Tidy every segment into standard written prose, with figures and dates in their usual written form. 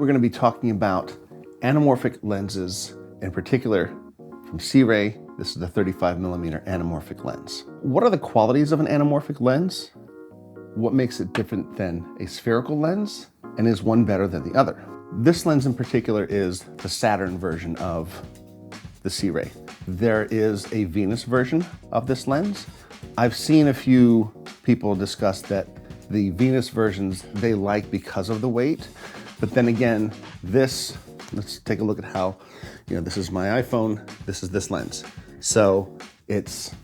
We're going to be talking about anamorphic lenses, in particular from Sirui. This is the 35mm anamorphic lens. What are the qualities of an anamorphic lens? What makes it different than a spherical lens? And is one better than the other? This lens in particular is the Saturn version of the Sirui. There is a Venus version of this lens. I've seen a few people discuss that the Venus versions they like because of the weight, but then again, let's take a look at how, this is my iPhone, this is this lens. So it's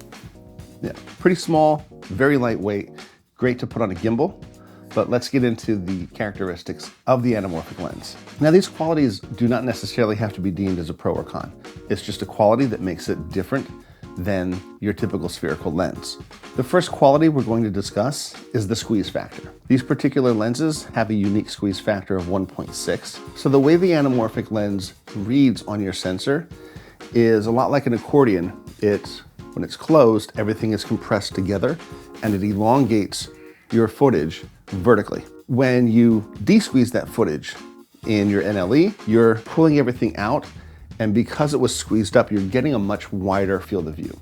pretty small, very lightweight, great to put on a gimbal, but let's get into the characteristics of the anamorphic lens. Now, these qualities do not necessarily have to be deemed as a pro or con. It's just a quality that makes it different than your typical spherical lens. The first quality we're going to discuss is the squeeze factor. These particular lenses have a unique squeeze factor of 1.6. So the way the anamorphic lens reads on your sensor is a lot like an accordion. When it's closed, everything is compressed together and it elongates your footage vertically. When you de-squeeze that footage in your NLE, you're pulling everything out, and because it was squeezed up, you're getting a much wider field of view.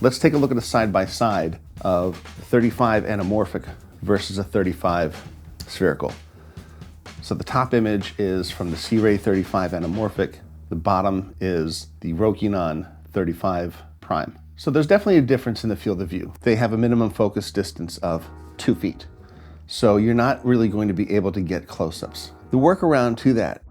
Let's take a look at a side-by-side of 35 anamorphic versus a 35 spherical. So the top image is from the Sirui 35 anamorphic. The bottom is the Rokinon 35 prime. So there's definitely a difference in the field of view. They have a minimum focus distance of 2 feet. So you're not really going to be able to get close-ups. The workaround to that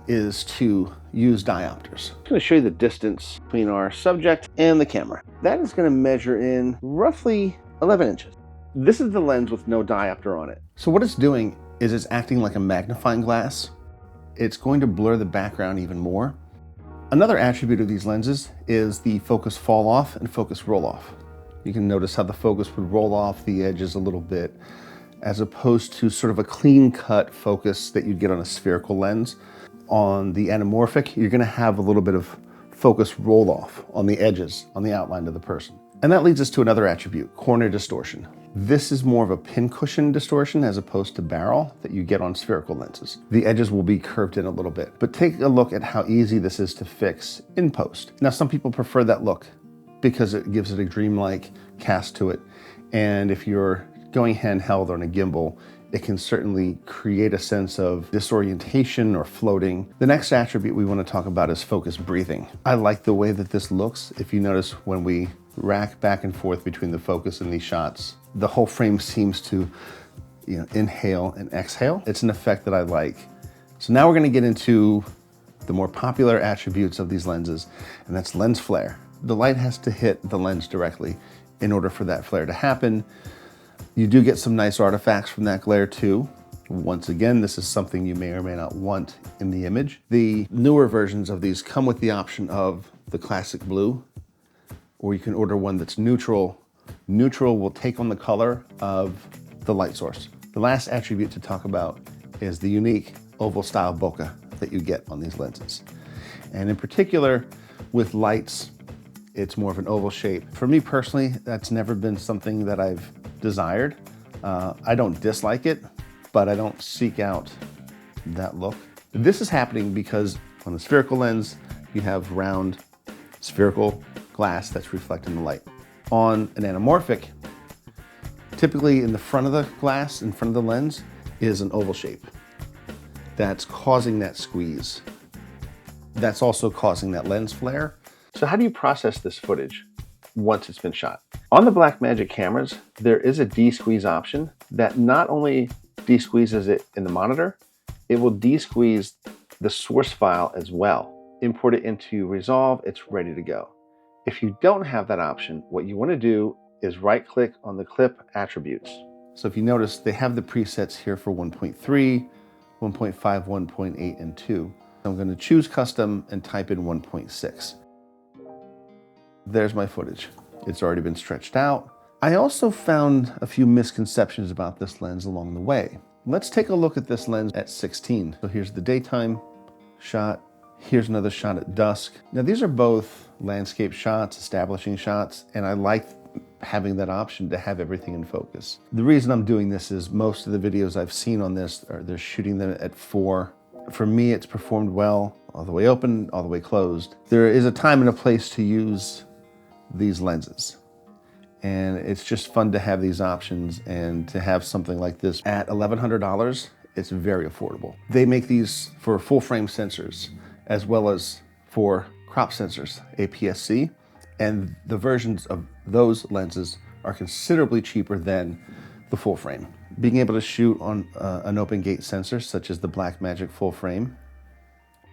is to use diopters. I'm going to show you the distance between our subject and the camera. That is going to measure in roughly 11 inches. This is the lens with no diopter on it. So what it's doing is it's acting like a magnifying glass. It's going to blur the background even more. Another attribute of these lenses is the focus fall off and focus roll off. You can notice how the focus would roll off the edges a little bit, as opposed to sort of a clean cut focus that you'd get on a spherical lens. On the anamorphic, you're going to have a little bit of focus roll off on the edges, on the outline of the person. And that leads us to another attribute, corner distortion. This is more of a pincushion distortion as opposed to barrel that you get on spherical lenses. The edges will be curved in a little bit, but take a look at how easy this is to fix in post. Now, some people prefer that look because it gives it a dreamlike cast to it. And if you're going handheld on a gimbal, it can certainly create a sense of disorientation or floating. The next attribute we want to talk about is focus breathing. I like the way that this looks. If you notice when we rack back and forth between the focus and these shots, the whole frame seems to inhale and exhale. It's an effect that I like. So now we're going to get into the more popular attributes of these lenses, and that's lens flare. The light has to hit the lens directly in order for that flare to happen. You do get some nice artifacts from that glare too. Once again, this is something you may or may not want in the image. The newer versions of these come with the option of the classic blue, or you can order one that's neutral. Neutral will take on the color of the light source. The last attribute to talk about is the unique oval style bokeh that you get on these lenses. And in particular, with lights, it's more of an oval shape. For me personally, that's never been something that I've desired. I don't dislike it, but I don't seek out that look. This is happening because on the spherical lens, you have round spherical glass that's reflecting the light. On an anamorphic, typically in the front of the glass, in front of the lens, is an oval shape. That's causing that squeeze. That's also causing that lens flare. So how do you process this footage once it's been shot? On the Blackmagic cameras, there is a de-squeeze option that not only de-squeezes it in the monitor, it will de-squeeze the source file as well. Import it into Resolve, it's ready to go. If you don't have that option, what you want to do is right-click on the clip attributes. So if you notice, they have the presets here for 1.3, 1.5, 1.8, and 2. I'm going to choose custom and type in 1.6. There's my footage. It's already been stretched out. I also found a few misconceptions about this lens along the way. Let's take a look at this lens at 16. So here's the daytime shot. Here's another shot at dusk. Now these are both landscape shots, establishing shots, and I like having that option to have everything in focus. The reason I'm doing this is most of the videos I've seen on this they're shooting them at 4 For me, it's performed well, all the way open, all the way closed. There is a time and a place to use these lenses. And it's just fun to have these options, and to have something like this at $1,100, it's very affordable. They make these for full frame sensors as well as for crop sensors, APS-C, and the versions of those lenses are considerably cheaper than the full frame. Being able to shoot on an open gate sensor such as the Blackmagic full frame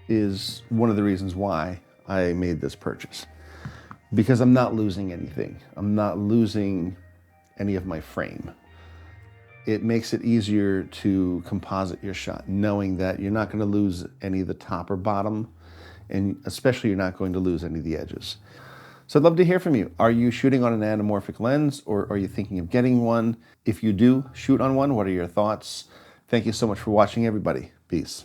is one of the reasons why I made this purchase. Because I'm not losing anything. I'm not losing any of my frame. It makes it easier to composite your shot, knowing that you're not going to lose any of the top or bottom, and especially you're not going to lose any of the edges. So I'd love to hear from you. Are you shooting on an anamorphic lens, or are you thinking of getting one? If you do shoot on one, what are your thoughts? Thank you so much for watching, everybody. Peace.